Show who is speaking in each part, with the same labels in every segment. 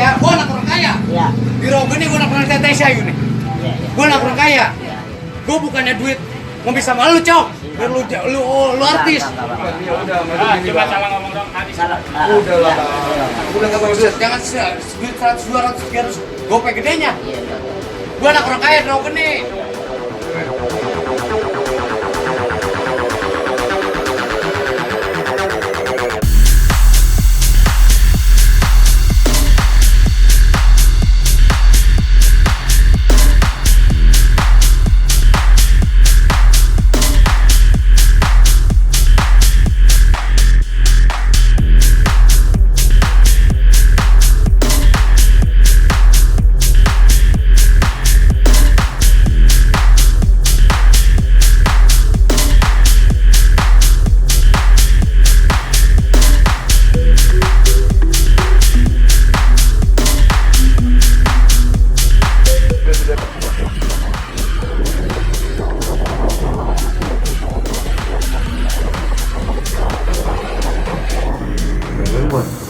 Speaker 1: ya, gua anak orang kaya.
Speaker 2: Iya.
Speaker 1: Di Rogo ini gua anak orang tetes ayu nih.
Speaker 2: Iya.
Speaker 1: Gua anak orang kaya.
Speaker 2: Iya.
Speaker 1: Gua bukannya duit mau bisa sama lu, Cok. Biar lu artis.
Speaker 3: Coba salah ngomong dong. Habis.
Speaker 2: Salah.
Speaker 1: Udah lah.
Speaker 3: Udah nggak bagus.
Speaker 1: Jangan duit 100, 200, 300 gopek gedenya.
Speaker 2: Iya.
Speaker 1: Gua anak orang kaya di Rogo nih.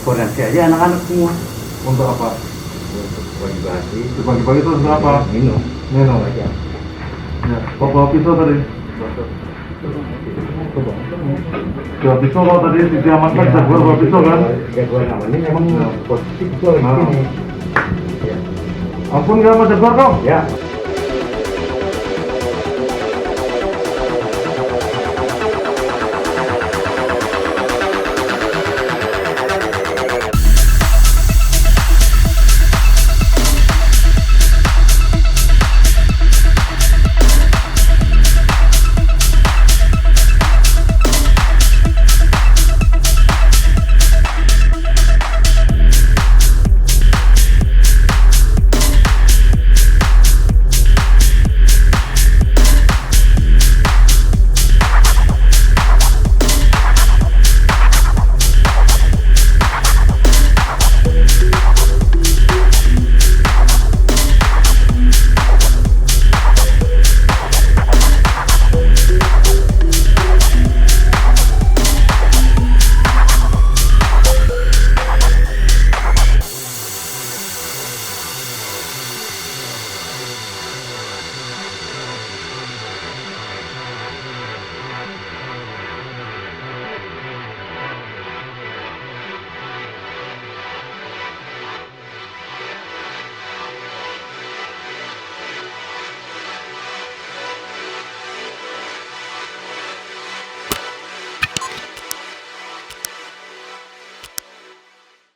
Speaker 4: Koordinasi aja anak-anak semua.
Speaker 5: Untuk apa?
Speaker 4: Pagi-pagi
Speaker 5: Pagi-pagi itu untuk apa?
Speaker 4: minum
Speaker 5: aja. Ya, bawa pisau tadi. Ya, pisau kalau tadi diamankan bisa keluar bawa pisau kan?
Speaker 4: Jagoan namanya memang posisi pisau
Speaker 5: Nah.
Speaker 4: ini.
Speaker 5: Ampun nggak mau jagoan kau?
Speaker 4: Ya.